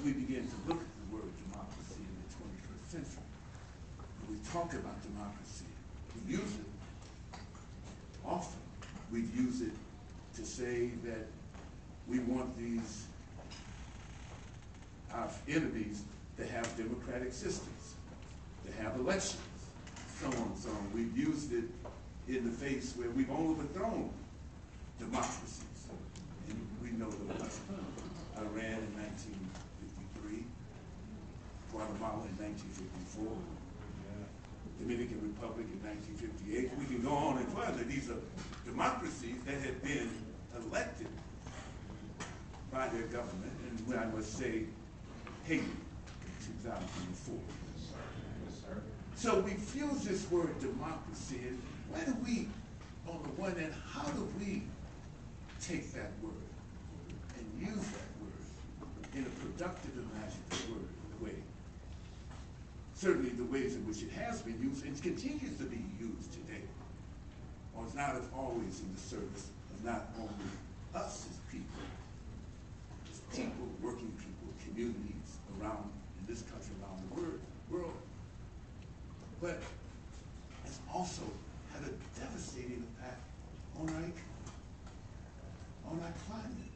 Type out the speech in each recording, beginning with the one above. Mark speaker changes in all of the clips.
Speaker 1: we begin to look at the word democracy in the 21st century, when we talk about democracy, we use it often. We use it to say that we want these, our enemies, to have democratic systems, to have elections, so on and so on. We've used it in the face where we've overthrown democracies. And we know the one, Iran in 1953, Guatemala in 1954, Dominican Republic in 1958. We can go on and further. These are democracies that have been elected by their government, and I must say, Haiti in 2004. So we fuse this word democracy, and where do we, on the one hand, how do we take that word and use that word in a productive, imaginative way? Certainly the ways in which it has been used and continues to be used today, or is not as always in the service of not only us as people, working people, communities around, in this country, around the world, but has also had a devastating impact on our climate,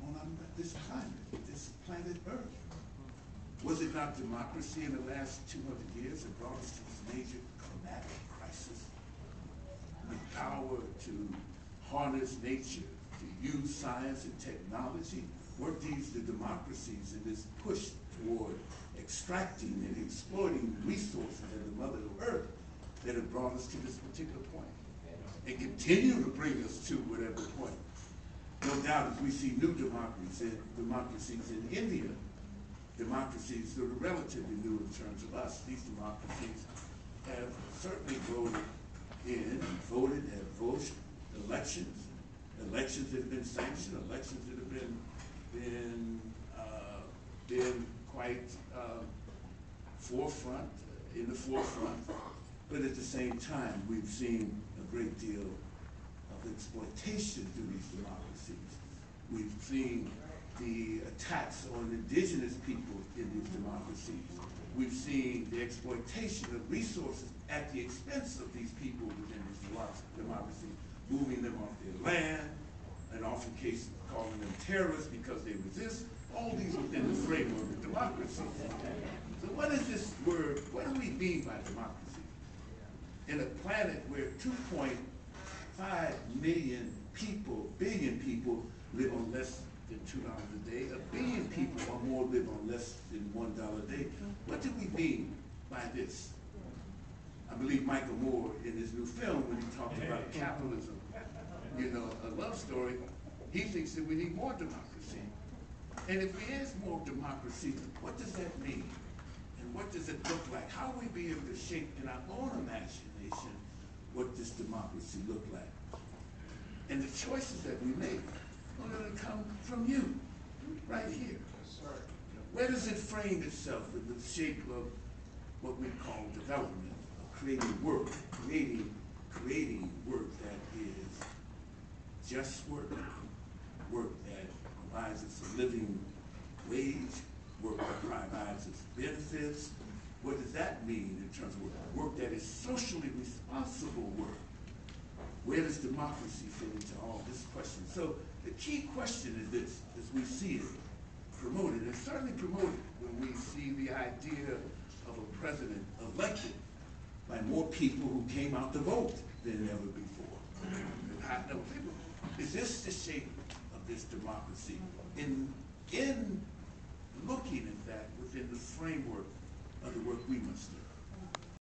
Speaker 1: this planet Earth. Was it not democracy in the last 200 years that brought us to this major climatic crisis? The power to harness nature, to use science and technology, weren't these the democracies in this push toward extracting and exploiting resources of the Mother Earth that have brought us to this particular point and continue to bring us to whatever point? No doubt as we see new democracies in India, democracies that are relatively new in terms of us. These democracies have certainly voted elections that have been sanctioned, elections that have been quite in the forefront, but at the same time, we've seen a great deal of exploitation through these democracies. We've seen the attacks on indigenous people in these democracies. We've seen the exploitation of resources at the expense of these people within these democracies, moving them off their land, and often cases calling them terrorists because they resist, all these within the framework of democracy. So what is this word, what do we mean by democracy? In a planet where 2.5 billion people live on less than $2 a day, 1 billion people or more live on less than $1 a day. What do we mean by this? I believe Michael Moore, in his new film, when he talked about capitalism, a love story, he thinks that we need more democracy. And if there is more democracy, what does that mean? And what does it look like? How will we be able to shape in our own imagination what this democracy look like? And the choices that we make are going to come from you, right here. Where does it frame itself in the shape of what we call development, of creating work that is just work that provides us a living wage, work that provides us benefits. What does that mean in terms of work? Work that is socially responsible work. Where does democracy fit into all this question? So the key question is this, as we see it promoted, and certainly promoted when we see the idea of a president elected by more people who came out to vote than ever before. Is this the shape of this democracy? In looking at that within the framework of the work we must do.